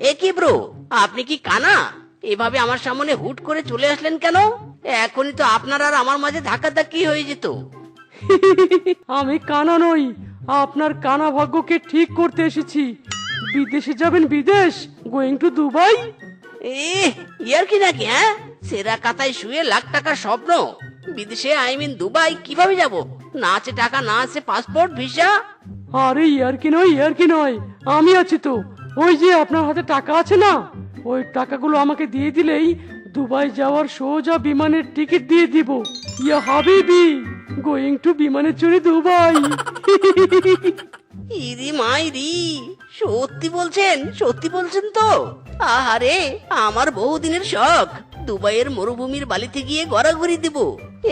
এ কি ব্রো, আপনি কি কানা? এভাবে আমার সামনে হুট করে চলে আসলেন কেন? এখনই তো আপনার আর আমার মাঝে ধাক্কাধাক্কি হয়ে যেত। আমি কানা নই, আপনার কানা ভাগ্যকে ঠিক করতে এসেছি। বিদেশে যাবেন? বিদেশ? Going to Dubai? ইয়ার কি নাকি? হ্যাঁ, সেরা কাতায় শুয়ে লাখ টাকার স্বপ্ন। বিদেশে দুবাই কিভাবে যাব? না আছে টাকা, না আছে পাসপোর্ট ভিসা। আরে ইয়ার কি নয়, ইয়ার কি নয়, আমি আছি তো। ওই যে আপনার হাতে টাকা আছে না, ওই টাকাগুলো আমাকে দিয়ে দিলেই দুবাই যাওয়ার সোজা বিমানের টিকিট দিয়ে দিব। ইয়া হাবিবি, গোয়িং টু বিমানে চড়ে দুবাই। ইরি মাইরি, সত্যি বলছেন? সত্যি বলছেন তো? আহারে, আমার বহুদিনের শখ দুবাইয়ের মরুভূমির বালিতে গিয়ে ঘোরাঘুরি দিব।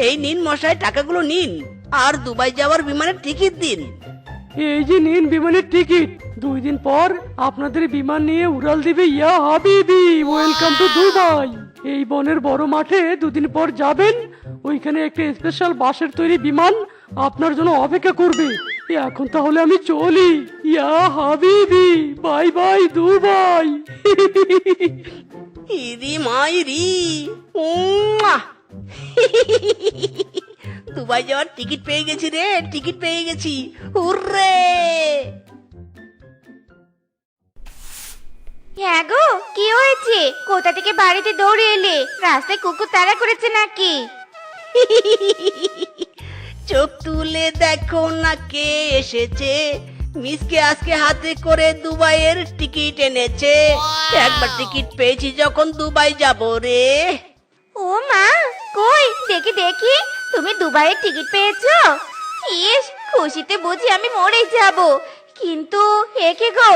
এই নিন মশাই, টাকাগুলো নিন, আর দুবাই যাওয়ার বিমানের টিকিট দিন। এই যে নিন বিমানের টিকিট। 2 দিন পর আপনাদের বিমান নিয়ে উড়াল দিবে। ইয়া হাবিবি, ওয়েলকাম টু দুবাই। এই বনের বড় মাঠে 2 দিন পর যাবেন। ওইখানে একটা স্পেশাল বাঁশের তৈরি বিমান আপনার জন্য অপেক্ষা করবে। এখন তাহলে আমি চলি। ইয়া হাবিবি, বাই বাই দুবাই। ইরি মাইরি, উম্মা। দুবাই যাওয়ার টিকিট পেয়ে গেছি রে, টিকিট পেয়ে গেছি। হুররে! হ্যাঁ গো, কি হয়েছে? কোথা থেকে বাড়িতে দৌড়ে এলে? রাস্তায় কুকুর তাড়া করেছে নাকি? চোখ তুলে দেখো না কে এসেছে, মিসকে আজকে হাতে করে দুবাইয়ের টিকিট এনেছে। একবার টিকিট পেয়েছি যখন দুবাই যাব রে। ও মা, কই দেখি দেখি, তুমি দুবাইয়ের টিকিট পেয়েছো? ইস, খুশিতে বুঝি আমি মরে যাব। কিন্তু একে গো,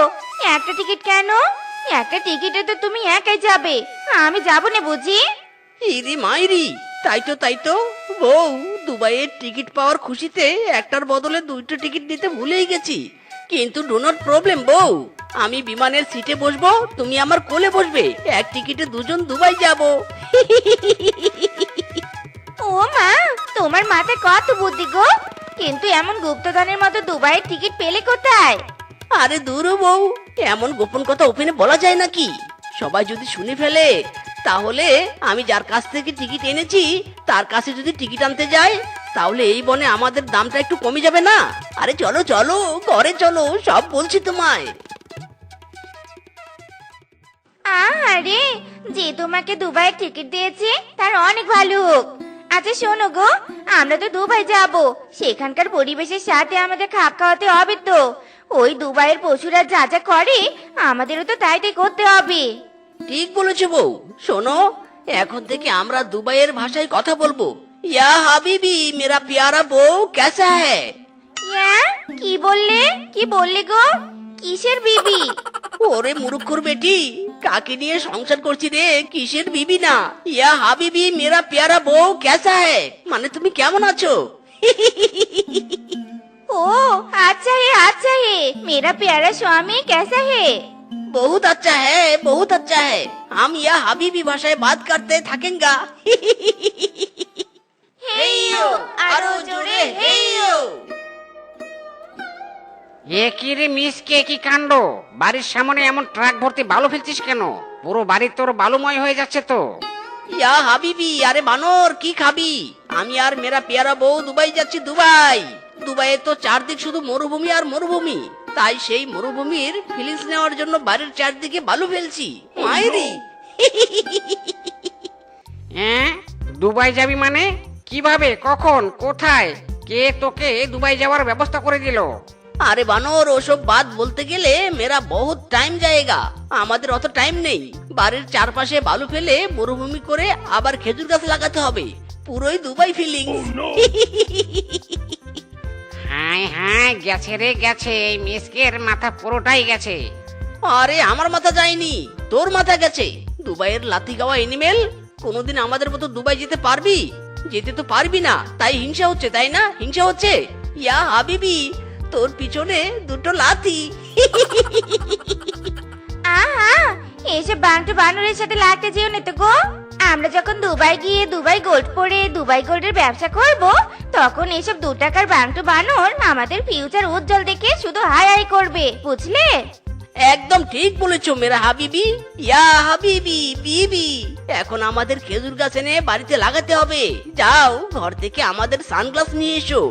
একটা টিকিট কেন? একটা টিকিটে তো তুমি একাই যাবে, আমি যাব না বুঝি? ইরি মাইরি, তাই তো তাই তো। বউ, দুবাইয়ের টিকিট পাওয়ার খুশিতে একটার বদলে 2টো টিকিট নিতে ভুলেই গেছি। কিন্তু ডো নট প্রবলেম বউ, আমি বিমানের সিটে বসবো, তুমি আমার কোলে বসবে। এক টিকিটে দুজন দুবাই যাব। ও মা, তোমার মাথায় কত বুদ্ধি গো! কিন্তু এমন গুপ্তধনের মতো দুবাইয়ের টিকিট পেলে কোথায়? আরে দূর বউ, এমন গোপন কথা ওপেনে বলা যায় নাকি? সবাই যদি শুনে ফেলে, তাহলে আমি যার কাছ থেকে টিকিট এনেছি তার কাছে যদি টিকিট আনতে যাই, তাহলে এই বনে আমাদের দামটা একটু কমে যাবে না? আরে চলো চলো, ঘরে চলো, সব বলছি তোমায়। আরে, যে তোমাকে দুবাইয়ের টিকিট দিয়েছে তার অনেক ভালো হোক। আচ্ছা শোনো গো, আমরা তো দুবাই যাব, সেখানকার পরিবেশের সাথে আমাদের খাপ খাওয়াতে হবে তো। ওই দুবাইয়ের পশুরা যা যা করে, আমাদেরও তো তাই তাই করতে হবে। ঠিক বলেছো বউ। শোনো, এখন থেকে আমরা দুবাইয়ের ভাষায় কথা বলবো। ইয়া হাবিবি, মেরা প্যারা বউ কেসা হ্যায়? ইয়া, কি বললে? কি বললে গো? কিসের বিবি? ওরে মুরুক্ষুর বেটি, কাকে নিয়ে সংসার করছি রে? কিসের বিবি না, ইয়া হাবিবি মেরা প্যারা বউ কেসা হ্যায়, মানে তুমি কেমন আছো? ও अच्छा है, मेरा प्यारा स्वामी कैसा है? बहुत अच्छा है, बहुत अच्छा है। हम यह हबीबी भाषाएं बात करते थकेंगा। হেইয়ো, আরো জোরে হেইয়ো। এ কি রে মিসকে, কি কাণ্ড! বাড়ির সামনে এমন ট্রাক ভর্তি বালু ফেলছিস কেন? পুরো বাড়ি তোর বালুময় হয়ে যাচ্ছে তো। ইয়া হাবিবি, আরে বানর কি খাবি? আমি আর মেরা পেয়ারা বউ দুবাই যাচ্ছি। দুবাই, দুবাইয়ে তো চারদিক শুধু মরুভূমি আর মরুভূমি, তাই সেই মরুভূমির ফিলিংস নেওয়ার জন্য বাড়ির চারদিকে বালু ফেলছি। মায়েরি! হ্যাঁ, দুবাই যাবি মানে? কিভাবে, কখন, কোথায়? কে তোকে দুবাই যাওয়ার ব্যবস্থা করে দিল? আরে বানর, ওসব বাদ বলতে গেলে মেরা বহুত টাইম যায়গা। আমাদের অত টাইম নেই। বাড়ির চারপাশে বালু ফেলে মরুভূমি করে আবার খেজুর গাছ লাগাতে হবে। পুরোই দুবাই ফিলিংস। হাই হাই, গেছে রে গেছে, এই মিসকের মাথা পুরোটাই গেছে। আরে আমার মাথা যায়নি, তোর মাথা গেছে। দুবাইয়ের লাথি গাওয়া এনিমেল, কোনোদিন আমাদের মতো দুবাই যেতে পারবি? যেতে তো পারবি না, তাই হিংসা হচ্ছে, তাই না? হিংসা হচ্ছে? ইয়া হাবিবি, তোর পিছনে 2টো লাথি। আহা, এসব বান্টু বানরের সাথে লাগতে যেও না তো গো। আমরা যখন দুবাই গিয়ে দুবাই গোল্ড পরে দুবাই গোল্ডের ব্যবসা করব, তখন এসব 2 টাকার বান্টু বানর আমাদের ফিউচার উজ্জ্বল দেখে শুধু হাই হাই করবে, বুঝলে? একদম ঠিক বলেছো মেরা হাবিবি, ইয়া হাবিবি বিবি। এখন আমাদের খেজুর গাছ এনে বাড়িতে লাগাতে হবে। যাও ঘর থেকে আমাদের সানগ্লাস নিয়ে এসো।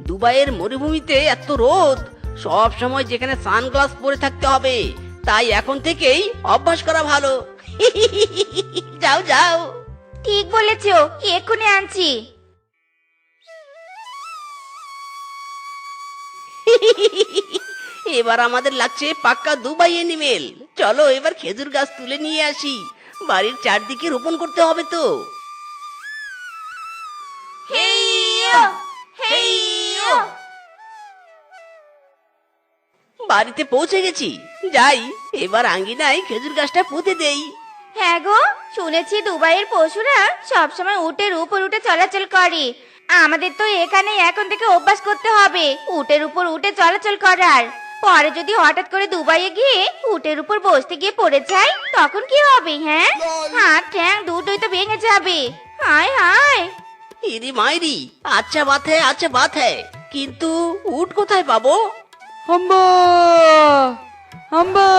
দুবাইয়ের মরুভূমিতে এত রোদ, সব সময় যেখানে সানগ্লাস পরে থাকতে হবে, তাই এখন থেকেই অভ্যাস করা ভালো। যাও যাও। ঠিক বলেছো, এক্ষুনি আনছি। এবার আমাদের লাগছে পাক্কা দুবাই এনিমেল। চলো এবার খেজুর গাছ তুলে নিয়ে আসি, বাড়ির চারদিকে রোপণ করতে হবে তো। হেইয়ো, হেইয়ো। বাড়িতে পৌঁছে গেছি, যাই এবার আঙ্গিনায় খেজুর গাছটা পুঁতে দেই। হ্যাঁ গো, শুনেছি দুবাইয়ের পশুরা সবসময় উটের উপর উঠে চলাচল করে। আমাদের তো এখানে এখন থেকে অভ্যাস করতে হবে উটের উপর উঠে চলাচল করার। পরে যদি হঠাৎ করে দুবাইয়ে গিয়ে উটের উপর বসতে গিয়ে পড়ে যাই, তখন কি হবে? হ্যাঁ, হাত ঠ্যাং দুটোই তো ভেঙে যাবে। হায় হায়। ইরি মাইরি, আচ্ছা বাত হ্যায়, কিন্তু উট কোথায় পাবো? হাম্বা হাম্বা।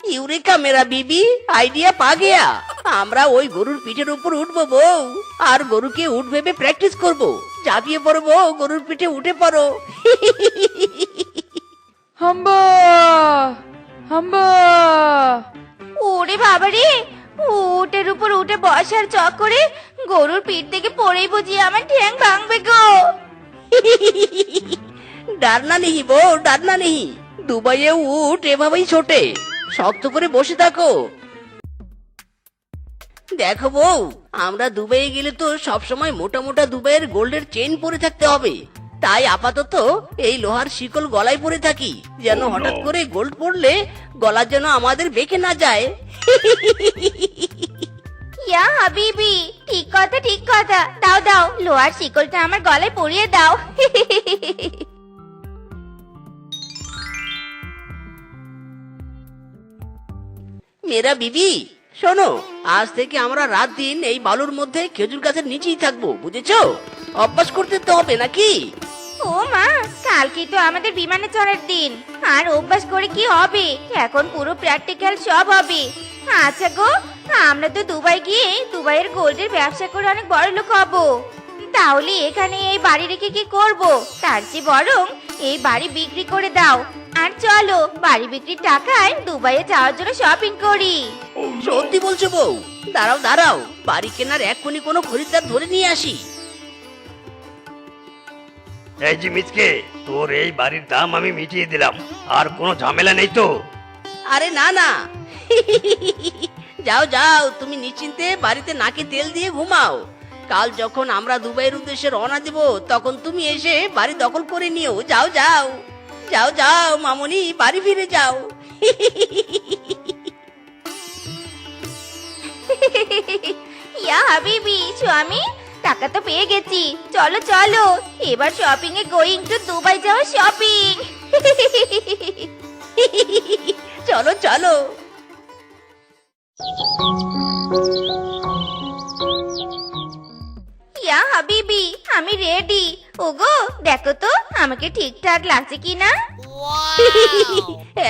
ইউরেকা মেরা বিবি, আইডিয়া পা গেয়া। আমরা ওই গরুর পিঠের উপর উঠবো বউ, আর গরুকে উঠ ভেবে প্র্যাকটিস করবো। ঝাঁপিয়ে পড়বো, গরুর পিঠে উঠে পড়ো। হাম্বা হাম্বা। ওরে বাবারে, উটের উপর উঠে বসার চক্করে গরুর পিঠ থেকে পড়েই বুঝি আমার ঠ্যাং ভাঙবে গো। ডারনা নেহি বউ, ডারনা নেহি। দুবাইয়ে উট এভাবেই ছোটে, শক্ত করে বসে থাকো। দেখো বউ, আমরা দুবাইয়ে গেলে তো সবসময় মোটা মোটা দুবাইয়ের গোল্ডের চেইন পরে থাকতে হবে। তাই আপাতত এই লোহার শিকল গলায় পরে থাকি, যেন হঠাৎ করে গোল্ড পরলে গলা যেন আমাদের বেঁকে না যায়। ইয়া হাবিবি, ঠিক কথা ঠিক কথা। দাও দাও, লোহার শিকলটা আমার গলায় পরিয়ে দাও। মেরা বিবি শোনো, আজ থেকে আমরা রাত দিন এই বালুর মধ্যে খেজুর গাছের নিচেই থাকবো, বুঝেছো? অভ্যাস করতে তো হবে নাকি? ও মা, কালকে তো আমাদের বিমানে চড়ার দিন। আর অভ্যাস করে কি হবে? এখন পুরো প্র্যাকটিক্যাল সব হবে। আচ্ছা গো, আমরা তো দুবাই গিয়ে দুবাইয়ের গোল্ডের ব্যবসা করে অনেক বড় লোক হব। তাহলে এখানে এই বাড়ি রেখে কি করব? তার চেয়ে বরং এই বাড়ি বিক্রি করে দাও, আর চলো বাড়ি বিক্রির টাকায় দুবাইয়ে যাওয়ার জন্য শপিং করি। সত্যি বলছো বউ? দাঁড়াও দাঁড়াও, বাড়ি কেনার এক্ষুনি কোনো খরিদ্দার ধরে নিয়ে আসি। এই যে মিচকে, তোর এই বাড়ির দাম আমি মিটিয়ে দিলাম, আর কোনো ঝামেলা নেই তো? আরে না না, যাও যাও, তুমি নিশ্চিন্তে বাড়িতে নাকে তেল দিয়ে ঘুমাও। কাল যখন আমরা দুবাইয়ের উদ্দেশ্যে রওনা দেব, তখন তুমি এসে বাড়ি দখল করে নিও। যাও যাও যাও যাও মামুনি, বাড়ি ফিরে যাও। ইয়া হাবিবি, স্বামী, টাকা তো পেয়ে গেছি। চলো চলো, এবার shopping A going to Dubai যাওয়া শপিং। চলো চলো। ইয়া হাবিবি, আমি রেডি। ওগো দেখো তো আমাকে ঠিকঠাক লাগছে কিনা।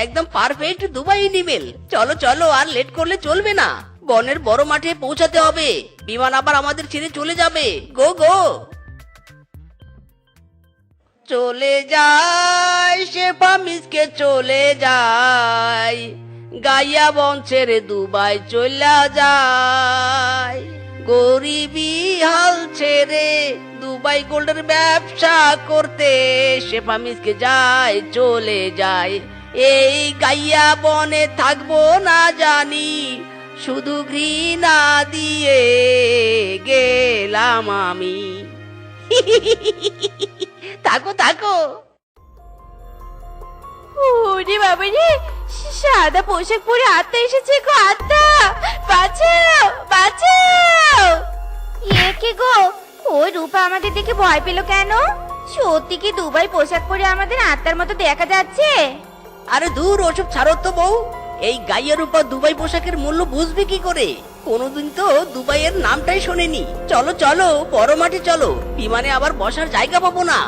একদম পারফেক্ট দুবাই এনিমেল। চলো চলো, আর লেট করলে চলবে না। বনের বড় মাঠে পৌঁছাতে হবে, বিমান আবার আমাদের ছেড়ে চলে যাবে। গো গো। চলে যায় শেফা মিসকে, চলে যায় গাইয়া বন ছেড়ে দুবাই চলে যায়। গরিবি হাল ছেড়ে দুবাই গোল্ডের ব্যবসা করতে শেফা মিসকে যায়, চলে যায়। এই গাইয়া বনে থাকবো না জানি, শুধু ঘৃণা দিয়ে গেলাম আমি। থাকো থাকো। ওরে বাবা রে, সাদা পোশাক পরে আত্মা এসেছে গো, আত্মা বাঁচাও বাঁচাও। এ কি গো, ওই রূপা আমাদের দেখে ভয় পেল কেন? সত্যি কি দুবাই পোশাক পরে আমাদের আত্মার মতো দেখা যাচ্ছে? আরে দূর, ওসব ছাড়ো তো বউ। এই গাইয়ের উপর দুবাই পোশাকের মূল্য বুঝবে কি করে? কোনোদিন তো দুবাইয়ের নামটাই শোনেনি। চলো চলো, বড় মাঠে চলো, বিমানে আবার বসার জায়গা পাবো না।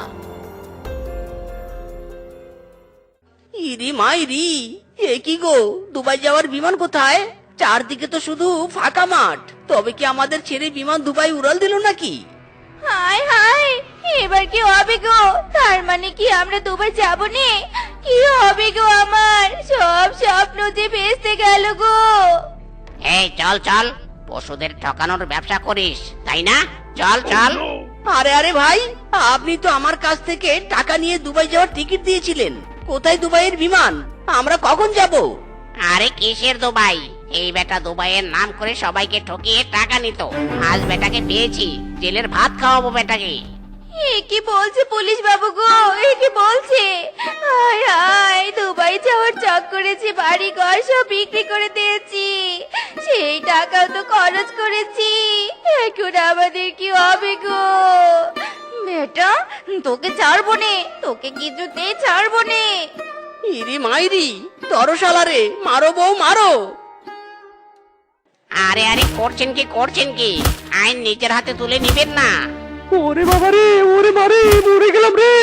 ইরি মাইরি, এ কি গো, দুবাই যাওয়ার বিমান কোথায়? চারদিকে তো শুধু ফাঁকা মাঠ। তবে কি আমাদের ছেড়ে বিমান দুবাই উড়াল দিল নাকি? হায় হায়, এবার কি হবে গো? তার মানে কি আমরা দুবাই যাব নে? কি হবে গো আমার? সব স্বপ্ন যে ভেস্তে গেল গো। এই চল চল, পশুদের ঠকানোর ব্যবসা করিস তাই না? চল চল। আরে আরে ভাই, আপনি তো আমার কাছ থেকে টাকা নিয়ে দুবাই যাওয়ার টিকিট দিয়েছিলেন। কোথায় দুবাইয়ের বিমান? আমরা কখন যাব? আরে কিসের দুবাই? এই বেটা দুবাইয়ের নাম করে সবাইকে ঠকিয়ে টাকা নিত। আজ বেটাকে পেয়েছি, জেলের ভাত খাওয়াবো বেটাকে। এ কি বলছে পুলিশ বাবু গো? এ কি বলছে? হায় হায়, দুবাই যাওয়ার চক করেছি, বাড়ি ঘর সব বিক্রি করে দিয়েছি, সেই টাকাও তো খরচ করেছি। এখন আমাদের কি হবে গো? বেটা, তোকে ছাড়বো নে, তোকে কিছুতেই ছাড়বো নে। ইরি মাইরি, তরশালারে, মারো বউ মারো। আরে আরে করছেন কি? আইন নিজের হাতে তুলে নিবেন না। ওরে বাবা রে, ওরে মারে, মরে গেলাম রে।